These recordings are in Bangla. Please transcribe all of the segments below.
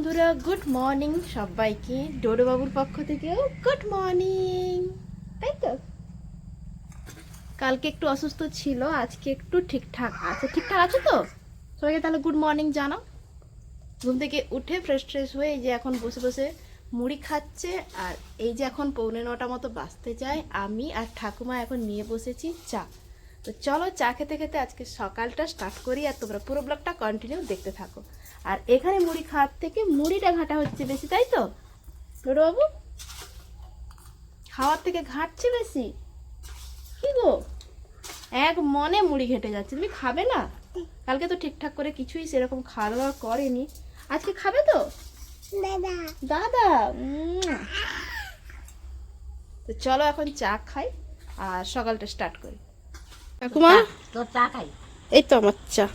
বন্ধুরা, গুড মর্নিং সবাইকে। ডোডো বাবুর পক্ষ থেকেও গুড মর্নিং। তাই তো, কালকে একটু অসুস্থ ছিল, আজকে একটু ঠিকঠাক আছে। ঠিকঠাক আছে তো? সবাইকে তাহলে গুড মর্নিং জানাও। ঘুম থেকে উঠে ফ্রেশ ট্রেশ হয়ে এই যে এখন বসে বসে মুড়ি খাচ্ছে। আর এই যে এখন 9:45 মতো বাজতে যায়, আমি আর ঠাকুমা এখন নিয়ে বসেছি চা। তো চলো চা খেতে খেতে আজকে সকালটা স্টার্ট করি, আর তোমরা পুরো ব্লগটা কন্টিনিউ দেখতে থাকো। আর এখানে মুড়ি খাওয়ার থেকে মুড়িটা ঘাঁটা হচ্ছে বেশি, তাই তো ডোডো বাবু? খাওয়ার থেকে ঘাঁটছে বেশি। কি গো, এক মনে মুড়ি ঘেঁটে যাচ্ছে। তুমি খাবে না? কালকে তো ঠিকঠাক করে কিছুই সেরকম খাওয়া দাওয়া করেনি, আজকে খাবে তো? দাদা দাদা তো চলো এখন চা খাই আর সকালটা স্টার্ট করি। ঠাকুমা, তোর চা খাই। এই তো আমার চা।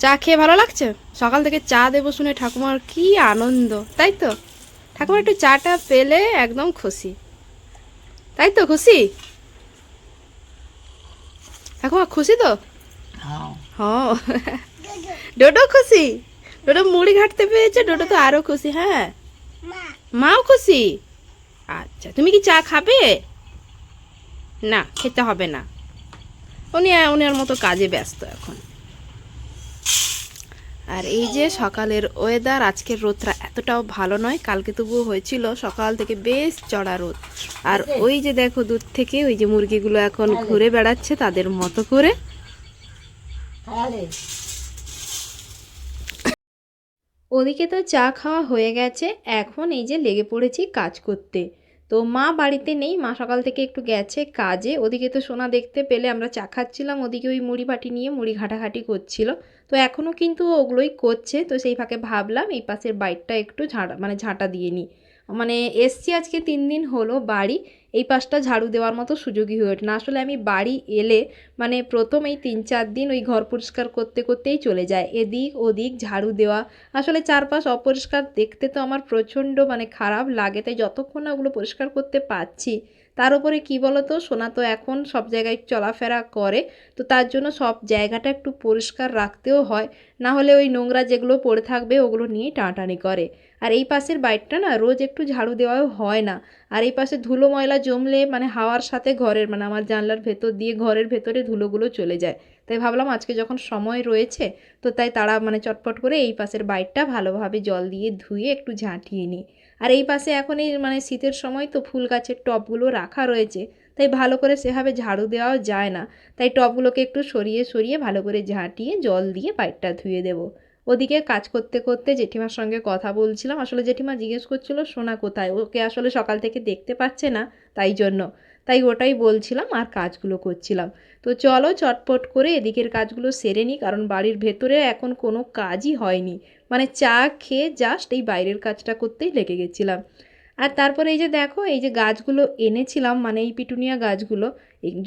চা খেয়ে ভালো লাগছে? সকাল থেকে চা দেবো শুনে ঠাকুমার কি আনন্দ, তাই তো? ঠাকুমা একটু চাটা পেলে একদম খুশি, তাই তো? খুশি ঠাকুমা, খুশি তো? হ্যাঁ, ডোডো খুশি। ডোডো মুড়ি ঘাটতে পেয়েছে, ডোডো তো আরো খুশি। হ্যাঁ, মাও খুশি। আচ্ছা, তুমি কি চা খাবে? না, খেতে হবে না। উনি ওনার মতো কাজে ব্যস্ত এখন। আর এই যে সকালের ওয়েদার, আজকের রোদটা এতটাও ভালো নয়, কালকে তবুও হয়েছিল সকাল থেকে বেশ চড়া রোদ। আর ওই যে দেখো দূর থেকে ওই যে মুরগিগুলো এখন ঘুরে বেড়াচ্ছে তাদের মতো করে। ওদিকে তো চা খাওয়া হয়ে গেছে, এখন এই যে লেগে পড়েছি কাজ করতে। তো মা বাড়িতে নেই, মা সকাল থেকে একটু গেছে কাজে। ওদিকে তো সোনা দেখতে পেলে আমরা চা খাচ্ছিলাম, ওদিকে ওই মুড়ি বাটি নিয়ে মুড়ি ঘাটাঘাটি করছিল। তো এখনও কিন্তু ওগুলোই করছে। তো সেই ফাঁকে ভাবলাম এই পাশের বাইকটা একটু ঝাঁটা দিয়ে নিই। মানে এসছি আজকে 3 দিন হলো বাড়ি, এই পাশটা ঝাড়ু দেওয়ার মতো সুযোগই হয়ে ওঠে না। আসলে আমি বাড়ি এলে মানে প্রথম এই 3-4 দিন ওই ঘর পরিষ্কার করতে করতেই চলে যায়, এদিক ওদিক ঝাড়ু দেওয়া। আসলে চারপাশ অপরিষ্কার দেখতে তো আমার প্রচণ্ড মানে খারাপ লাগে, তাই যতক্ষণ না ওগুলো পরিষ্কার করতে পারছি। তার উপরে কী বলো তো, সোনা তো এখন সব জায়গায় চলাফেরা করে, তো তার জন্য সব জায়গাটা একটু পরিষ্কার রাখতেও হয়, না হলে ওই নোংরা যেগুলো পড়ে থাকবে ওগুলো নিয়েই টানাটানি করে। আর এই পাশের বাইকটা না রোজ একটু ঝাড়ু দেওয়াও হয় না। আর এই পাশে ধুলো ময়লা জমলে মানে হাওয়ার সাথে ঘরের মানে আমার জানলার ভেতর দিয়ে ঘরের ভেতরে ধুলোগুলো চলে যায়। তাই ভাবলাম আজকে যখন সময় রয়েছে, তো তাই তারা মানে চটপট করে এই পাশের বাইকটা ভালোভাবে জল দিয়ে ধুয়ে একটু ঝাঁটিয়ে নিই। আর এই পাশে এখন এই মানে শীতের সময় তো ফুল গাছের টবগুলো রাখা রয়েছে, তাই ভালো করে সেভাবে ঝাড়ু দেওয়াও যায় না। তাই টবগুলোকে একটু সরিয়ে সরিয়ে ভালো করে ঝাঁটিয়ে জল দিয়ে বাইকটা ধুয়ে দেবো। ওদিকে কাজ করতে করতে জেঠিমার সঙ্গে কথা বলছিলাম। আসলে জেঠিমা জিজ্ঞেস করছিল সোনা কোথায়, ওকে আসলে সকাল থেকে দেখতে পাচ্ছে না, তাই জন্য। তাই ওটাই বলছিলাম আর কাজগুলো করছিলাম। তো চলো চটপট করে এদিকের কাজগুলো সেরে নিই, কারণ বাড়ির ভেতরে এখন কোনো কাজই হয়নি। মানে চা খেয়ে জাস্ট এই বাইরের কাজটা করতেই লেগে গেছিলাম। আর তারপরে এই যে দেখো এই যে গাছগুলো এনেছিলাম, মানে এই পিটুনিয়া গাছগুলো,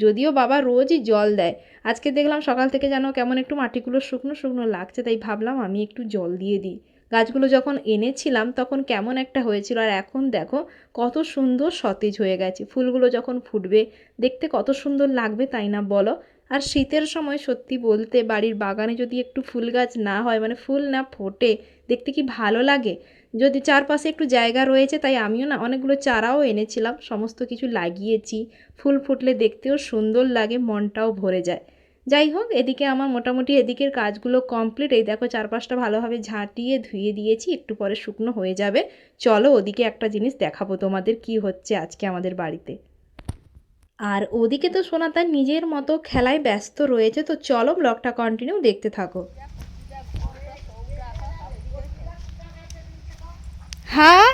যদিও বাবা রোজই জল দেয়, আজকে দেখলাম সকাল থেকে যেন কেমন একটু মাটিগুলো শুকনো শুকনো লাগছে, তাই ভাবলাম আমি একটু জল দিয়ে দিই। গাছগুলো যখন এনেছিলাম তখন কেমন একটা হয়েছিল, আর এখন দেখো কত সুন্দর সতেজ হয়ে গেছে। ফুলগুলো যখন ফুটবে দেখতে কত সুন্দর লাগবে, তাই না বলো? আর শীতের সময় সত্যি বলতে বাড়ির বাগানে যদি একটু ফুল গাছ না হয়, মানে ফুল না ফোটে, দেখতে কি ভালো লাগে। যদি চারপাশে একটু জায়গা রয়েছে, তাই আমিও না অনেকগুলো চারাও এনেছিলাম, সমস্ত কিছু লাগিয়েছি। ফুল ফুটলে দেখতেও সুন্দর লাগে, মনটাও ভরে যায়। যাই হোক, এদিকে আমার মোটামুটি এদিকের কাজগুলো কমপ্লিট। এই দেখো চারপাশটা ভালোভাবে ঝাঁটিয়ে ধুয়ে দিয়েছি, একটু পরে শুকনো হয়ে যাবে। চলো ওদিকে একটা জিনিস দেখাবো তোমাদের কি হচ্ছে আজকে আমাদের বাড়িতে। আর ওদিকে তো সোনা তার নিজের মতো খেলায় ব্যস্ত রয়েছে, তো চলো ব্লগটা কন্টিনিউ দেখতে থাকো। হ্যাঁ,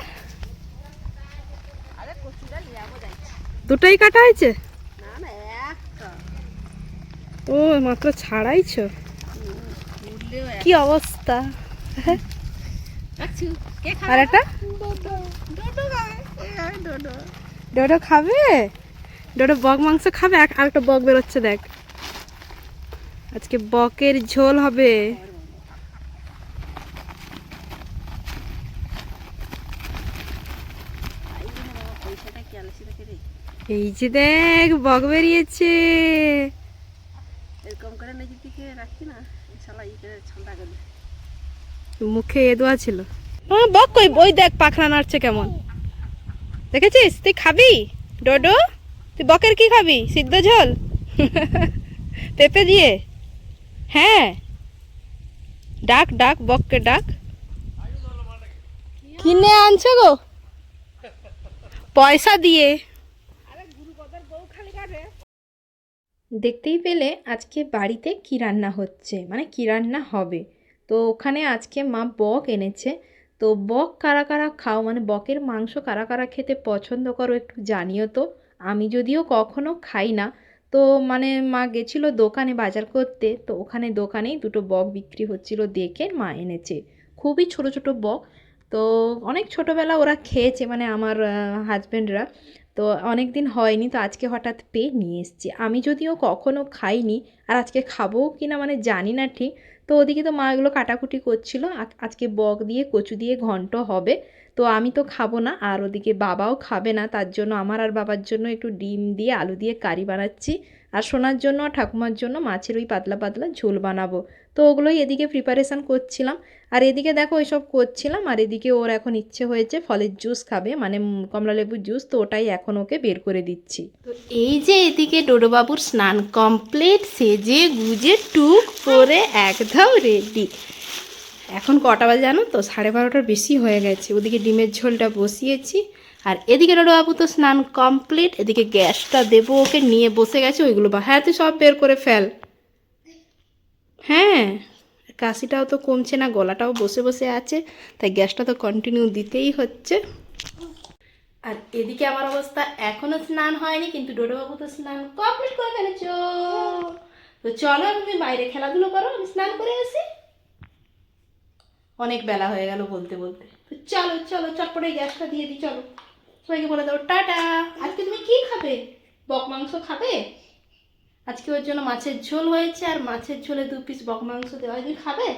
দুটোই কাটা হয়েছে? ও মাত্র ছাড়াইছো? কি অবস্থা! আর এটা ডোডো খাবে, ডোডো বক মাংস খাবে। আর একটা বক বেরোচ্ছে দেখ, আজকে বকের ঝোল হবে। এই যে দেখ বক বেরিয়েছে। এরকম করে নিজের দিকে রাখি না, শালা ই করে ঠান্ডা করে মুখে এ দেওয়া ছিল। হ্যাঁ বক কই, ওই দেখ পাখনা নাড়ছে কেমন, দেখেছিস? তুই খাবি ডোডো? তুই বকের কি খাবি? সিদ্ধ ঝোল পেঁপে দিয়ে? হ্যাঁ, ডাক ডাক বককে ডাক। কিনে আনছে গো পয়সা দিয়ে। দেখতেই পেলে আজকে বাড়িতে কি রান্না হচ্ছে, মানে কি রান্না হবে। তো ওখানে আজকে মা বক এনেছে। তো বক কারা কারা খাও, মানে বকের মাংস কারা কারা খেতে পছন্দ করো একটু জানিও তো। আমি যদিও কখনো খাই না। তো মানে মা গেছিলো দোকানে বাজার করতে, তো ওখানে দোকানেই দুটো বক বিক্রি হচ্ছিল দেখে মা এনেছে। খুবই ছোট ছোট বক। তো অনেক ছোটোবেলা ওরা খেয়েছে, মানে আমার হাজব্যান্ডরা। তো অনেক দিন হয়নি, তো আজকে হঠাৎ পেয়ে নিয়ে এসেছি। আমি যদিও কখনো খাইনি, আর আজকে খাবো কি না মানে জানি না ঠিক। তো ওদিকে তো মা এগুলো কাটাকুটি করছিল। আজকে বক দিয়ে কচু দিয়ে ঘন্ট হবে। তো আমি তো খাবো না, আর ওদিকে বাবাও খাবে না, তার জন্য আমার আর বাবার জন্য একটু ডিম দিয়ে আলু দিয়ে কারি বানাচ্ছি। আর সোনার জন্য আর ঠাকুমার জন্য মাছের ওই পাতলা পাতলা ঝোল বানাবো। তো ওগুলোই এদিকে প্রিপারেশান করছিলাম। আর এদিকে দেখো ওইসব করছিলাম, আর এদিকে ওর এখন ইচ্ছে হয়েছে ফলের জুস খাবে, মানে কমলা লেবুর জুস। তো ওটাই এখন ওকে বের করে দিচ্ছি। তো এই যে এদিকে ডোডোবাবুর স্নান কমপ্লিট, সেজে গুজে টুক পরে একদম রেডি। এখন কটা বাজে জানো তো? 12:30টার বেশি হয়ে গেছে। ওদিকে ডিমের ঝোলটা বসিয়েছি, আর এদিকে ডোডোবাবু তো স্নান কমপ্লিট। এদিকে গ্যাসটা দেবো, ওকে নিয়ে বসে গেছে ওইগুলো। হ্যাঁ তুই সব বের করে ফেল। হ্যাঁ, কাশিটাও তো কমছে না, গলাটাও বসে বসে আছে, তাই গ্যাসটা তো কন্টিনিউ দিতেই হচ্ছে। আর এদিকে আমার অবস্থা, এখনো স্নান হয়নি, কিন্তু ডোডোবাবু তো স্নান কমপ্লিট করে ফেলেছো। তো চলো তুমি বাইরে খেলাধুলো করো, আমি স্নান করে আসি। অনেক বেলা হয়ে গেল বলতে বলতে। তো চলো চলো চটপটে গ্যাসটা দিয়ে দিই, চলো সবাইকে বলে দাও টাটা। আজকে তুমি কি খাবে? বক মাংস খাবে? আজকে ওর জন্য মাছের ঝোল হয়েছে, আর মাছের ঝোলে 2 পিস বক মাংস দেওয়া হয়। তুমি খাবে?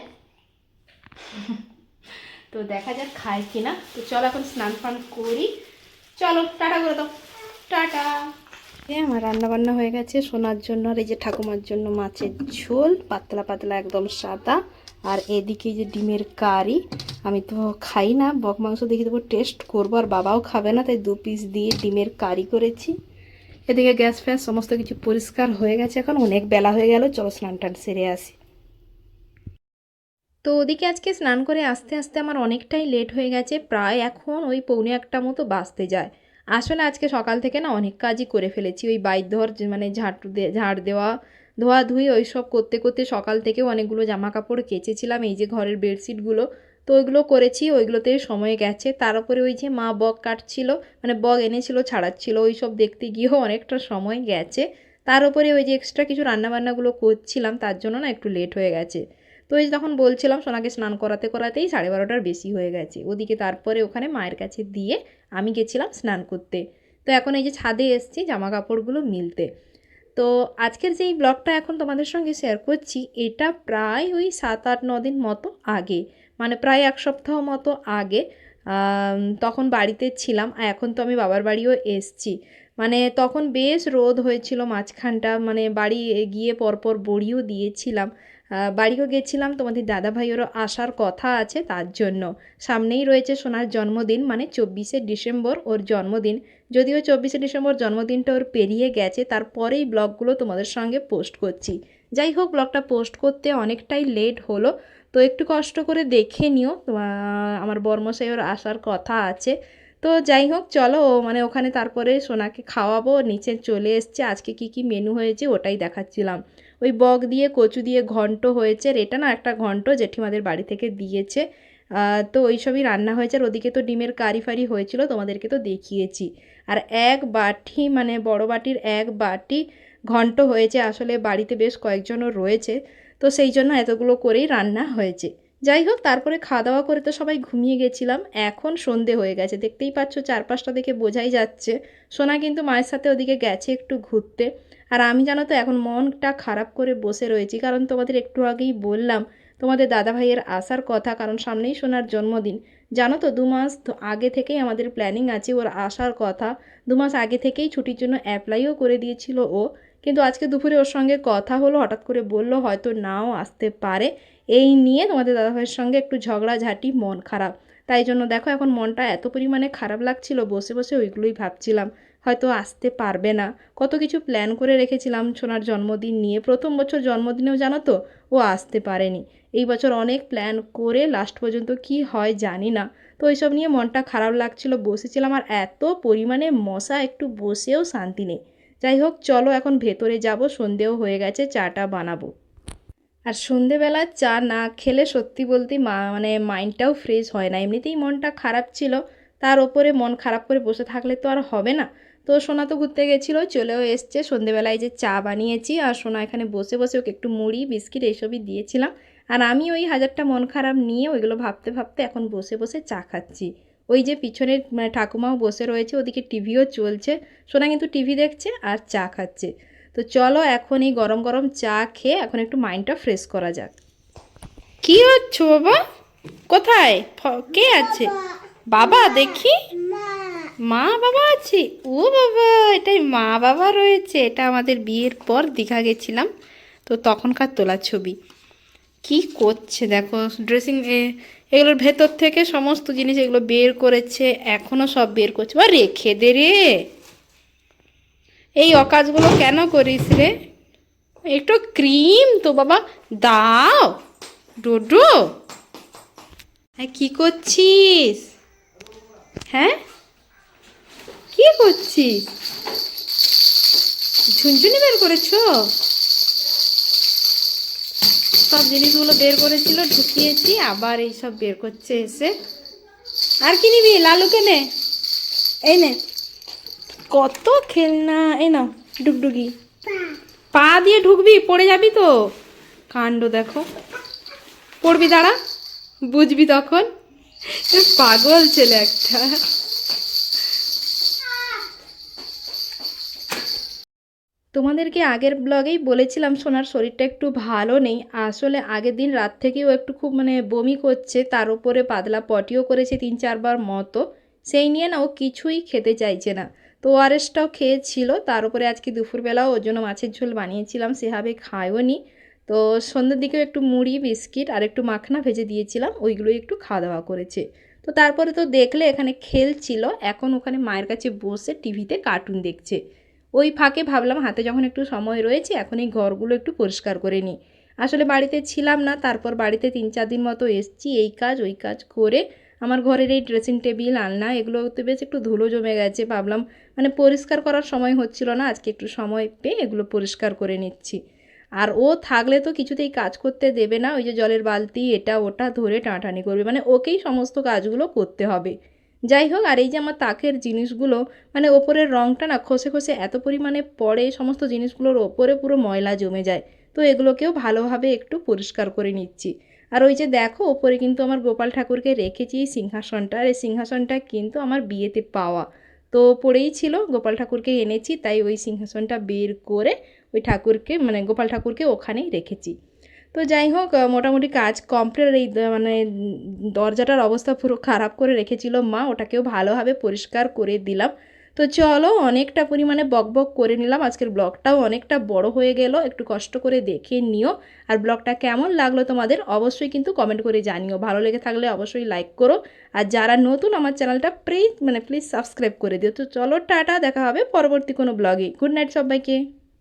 তো দেখা যাক খায় কিনা। তো চলো এখন স্নান ফান করি, চলো টাটা করে দাও, টাটা। আমার রান্না বান্না হয়ে গেছে সোনার জন্য, আর এই যে ঠাকুমার জন্য মাছের ঝোল পাতলা পাতলা একদম সাদা। আর এদিকে যে ডিমের কারি। আমি তো খাই না বক মাংস, দেখে দেবো টেস্ট করবো, আর বাবাও খাবে না, তাই 2 পিস দিয়ে ডিমের কারি করেছি। এদিকে গ্যাস ফ্যাস সমস্ত কিছু পরিষ্কার হয়ে গেছে, এখন অনেক বেলা হয়ে গেল, চলো স্নান টান সেরে আসি। তো ওদিকে আজকে স্নান করে আস্তে আস্তে আমার অনেকটাই লেট হয়ে গেছে, প্রায় এখন ওই 1:45 মতো বাজতে যায়। আসলে আজকে সকাল থেকে না অনেক কাজই করে ফেলেছি, ওই বাইর মানে ঝাড় দেওয়া, ধোয়াধুয়ি ওই সব করতে করতে সকাল থেকেও অনেকগুলো জামা কাপড় কেচেছিলাম, এই যে ঘরের বেডশিটগুলো। তো ওইগুলো করেছি, ওইগুলোতে সময় গেছে। তার উপরে ওই যে মা বক কাটছিল, মানে বক এনেছিল ছাড়াচ্ছিল, ওই সব দেখতে গিয়েও অনেকটা সময় গেছে। তার উপরে ওই যে এক্সট্রা কিছু রান্নাবান্নাগুলো করছিলাম, তার জন্য না একটু লেট হয়ে গেছে। তো এই তখন বলছিলাম সোনাকে স্নান করাতে করাতেই 12:30টার বেশি হয়ে গেছে। ওদিকে তারপরে ওখানে মায়ের কাছে দিয়ে আমি গেছিলাম স্নান করতে। তো এখন এই যে ছাদে এসেছি জামা কাপড়গুলো মিলতে। তো আজকের যেই ব্লগটা এখন তোমাদের সঙ্গে শেয়ার করছি, এটা প্রায় ওই 7-8-9 দিন মতো আগে, মানে প্রায় 1 সপ্তাহ মতো আগে। তখন বাড়িতে ছিলাম, আর এখন তো আমি বাবার বাড়িও এসছি। মানে তখন বেশ রোদ হয়েছিল মাঝখানটা, মানে বাড়ি গিয়ে পরপর বড়িও দিয়েছিলাম। বাড়িও গেছিলাম, তোমাদের দাদাভাইয়েরও আসার কথা আছে, তার জন্য। সামনেই রয়েছে সোনার জন্মদিন, মানে 24শে ডিসেম্বর ওর জন্মদিন। যদিও 24শে ডিসেম্বর জন্মদিনটা ওর পেরিয়ে গেছে, তারপরেই ব্লগগুলো তোমাদের সঙ্গে পোস্ট করছি। যাই হোক, ব্লগটা পোস্ট করতে অনেকটাই লেট হলো, তো একটু কষ্ট করে দেখে নিও। আমার বর্মশাই ওর আসার কথা আছে। তো যাই হোক চলো, মানে ওখানে তারপরে সোনাকে খাওয়াবো, নিচে চলে এসছে। আজকে কি কি মেনু হয়েছে ওটাই দেখাচ্ছিলাম। ওই বক দিয়ে কচু দিয়ে ঘন্ট হয়েছে, আর এটা না একটা ঘন্ট জেঠিমাদের বাড়ি থেকে দিয়েছে। তো ওই সবই রান্না হয়েছে, আর ওদিকে তো ডিমের কারি ফারি হয়েছিল, তোমাদেরকে তো দেখিয়েছি। আর 1 বাটি, মানে বড় বাটির 1 বাটি ঘন্ট হয়েছে। আসলে বাড়িতে বেশ কয়েকজনও রয়েছে, তো সেই জন্য এতগুলো করেই রান্না হয়েছে। যাই হোক, তারপরে খাওয়া দাওয়া করে তো সবাই ঘুমিয়ে গেছিলাম। এখন সন্ধে হয়ে গেছে, দেখতেই পাচ্ছ চারপাশটা দেখে বোঝাই যাচ্ছে। সোনা কিন্তু মায়ের সাথে ওদিকে গেছে একটু ঘুরতে। আর আমি জানো তো এখন মনটা খারাপ করে বসে রয়েছি, কারণ তোমাদের একটু আগেই বললাম তোমাদের দাদাভাইয়ের আসার কথা, কারণ সামনেই সোনার জন্মদিন। জানো তো 2 মাস আগে থেকেই আমাদের প্ল্যানিং আছে ওর আসার কথা। 2 মাস আগে থেকেই ছুটির জন্য অ্যাপ্লাইও করে দিয়েছিল ও, কিন্তু আজকে দুপুরে ওর সঙ্গে কথা হলো, হঠাৎ করে বলল হয়তো নাও আসতে পারে। এই নিয়ে তোমাদের দাদাভাইয়ের সঙ্গে একটু ঝগড়াঝাটি, মন খারাপ। তাই জন্য দেখো এখন মনটা এত পরিমাণে খারাপ লাগছিল, বসে বসে ওইগুলোই ভাবছিলাম হয়তো আসতে পারবে না। কত কিছু প্ল্যান করে রেখেছিলাম সোনার জন্মদিন নিয়ে, প্রথম বছর জন্মদিনেও জানো তো ও আসতে পারেনি। এই বছর অনেক প্ল্যান করে লাস্ট পর্যন্ত কি হয় জানি না। তো এইসব নিয়ে মনটা খারাপ লাগছিল, বসেছিলাম আর এত পরিমাণে মশা, একটু বসেও শান্তি নেই। যাই হোক চলো এখন ভেতরে যাব, সন্ধেও হয়ে গেছে, চাটা বানাবো। আর সন্ধেবেলা চা না খেলে সত্যি বলতে মানে মাইন্ডটাও ফ্রেশ হয় না, এমনিতেই মনটা খারাপ ছিল, তার ওপরে মন খারাপ করে বসে থাকলে তো আর হবে না। তো সোনা তো ঘুরতে গেছিলো, চলেও এসছে, সন্ধেবেলায় যে চা বানিয়েছি আর সোনা এখানে বসে বসে ওকে একটু মুড়ি বিস্কিট এইসবই দিয়েছিলাম। আর আমি ওই হাজারটা মন খারাপ নিয়ে ওইগুলো ভাবতে ভাবতে এখন বসে বসে চা খাচ্ছি। ওই যে পিছনের মানে ঠাকুমাও বসে রয়েছে, ওদিকে টিভিও চলছে, সোনা কিন্তু টিভি দেখছে আর চা খাচ্ছে। তো চলো এখন এই গরম গরম চা খেয়ে এখন একটু মাইন্ডটা ফ্রেশ করা যাক। কি হচ্ছে বাবা? কোথায় কে আছে? বাবা দেখি, মা বাবা আছে। ও বাবা, এটাই মা বাবা রয়েছে। এটা আমাদের বিয়ের পর দীঘা গেছিলাম তো তখনকার তোলা ছবি। কি করছে দেখো, ড্রেসিং এগুলোর ভেতর থেকে সমস্ত জিনিস এগুলো বের করেছে, এখনো সব বের করছে। বা রেখে দে রে, এই অকাজগুলো কেন করিস রে? একটু ক্রিম তো বাবা দাও। ডোডো, হ্যাঁ কী করছিস? হ্যাঁ কী করছিস? ঝুনঝুনি বের করেছো? সব জিনিসগুলো বের করেছিল, ঢুকিয়েছি, আবার এই সব বের করছে এসে। আর কি নিবি? লালুকে নে, এই নে, কত খেলনা, এই নাও ডুগডুগি। পা দিয়ে ঢুকবি, পড়ে যাবি তো। কাণ্ড দেখো, পড়বি, দাঁড়া, বুঝবি তখন। পাগল ছেলে একটা। তোমাদেরকে আগের ব্লগেই বলেছিলাম সোনার শরীরটা একটু ভালো নেই, আসলে আগের দিন রাত থেকেও একটু খুব মানে বমি করছে, তার উপরে পাতলা পটিও করেছে 3-4 বার মতো। সেই নিয়ে না ও কিছুই খেতে চাইছে না। তো ওআরএসটাও খেয়েছিল, তার উপরে আজকে দুপুরবেলাও ওর জন্য মাছের ঝোল বানিয়েছিলাম, সেভাবে খায়ও নি। তো সন্ধ্যের দিকেও একটু মুড়ি বিস্কিট আর একটু মাখনা ভেজে দিয়েছিলাম, ওইগুলোই একটু খাওয়া দাওয়া করেছে। তো তারপরে তো দেখলে এখানে খেলছিল, এখন ওখানে মায়ের কাছে বসে টিভিতে কার্টুন দেখছে। ওই ফাঁকে ভাবলাম হাতে যখন একটু সময় রয়েছে এখন এই ঘরগুলো একটু পরিষ্কার করে নিই। আসলে বাড়িতে ছিলাম না, তারপর বাড়িতে 3-4 দিন মতো এসছি, এই কাজ ওই কাজ করে আমার ঘরের এই ড্রেসিং টেবিল আলনা এগুলোতে বেশ একটু ধুলো জমে গেছে, ভাবলাম মানে পরিষ্কার করার সময় হচ্ছিল না, আজকে একটু সময় পেয়ে এগুলো পরিষ্কার করে নিচ্ছি। আর ও থাকলে তো কিছুতেই কাজ করতে দেবে না, ওই যে জলের বালতি এটা ওটা ধরে টানাটানি করবে, মানে ওকেই সমস্ত কাজগুলো করতে হবে। যাই হোক, আর এই যে আমার তাকের জিনিসগুলো মানে ওপরের রঙটা না খসে খসে এত পরিমাণে পড়ে, সমস্ত জিনিসগুলোর ওপরে পুরো ময়লা জমে যায়। তো এগুলোকেও ভালোভাবে একটু পরিষ্কার করে নিচ্ছি। আর ওই যে দেখো ওপরে কিন্তু আমার গোপাল ঠাকুরকে রেখেছি এই সিংহাসনটা, আর এই সিংহাসনটা কিন্তু আমার বিয়েতে পাওয়া। তো পড়েই ছিল, গোপাল ঠাকুরকে এনেছি, তাই ওই সিংহাসনটা বের করে ওই ঠাকুরকে মানে গোপাল ঠাকুরকে ওখানেই রেখেছি। তো যাই হোক মোটামুটি কাজ কমপ্লিট। এই মানে দরজাটার অবস্থা পুরো খারাপ করে রেখেছিল মা, ওটাকেও ভালোভাবে পরিষ্কার করে দিলাম। তো চলো অনেকটা পরিমাণে বকবক করে নিলাম, আজকের ব্লগটাও অনেকটা বড় হয়ে গেল, একটু কষ্ট করে দেখে নিও। আর ব্লগটা কেমন লাগলো তোমাদের অবশ্যই কিন্তু কমেন্ট করে জানিও, ভালো লেগে থাকলে অবশ্যই লাইক করো। আর যারা নতুন আমার চ্যানেলটা প্লিজ সাবস্ক্রাইব করে দিও। তো চলো টাটা, দেখা হবে পরবর্তী কোনো ব্লগে। গুড নাইট সবাইকে।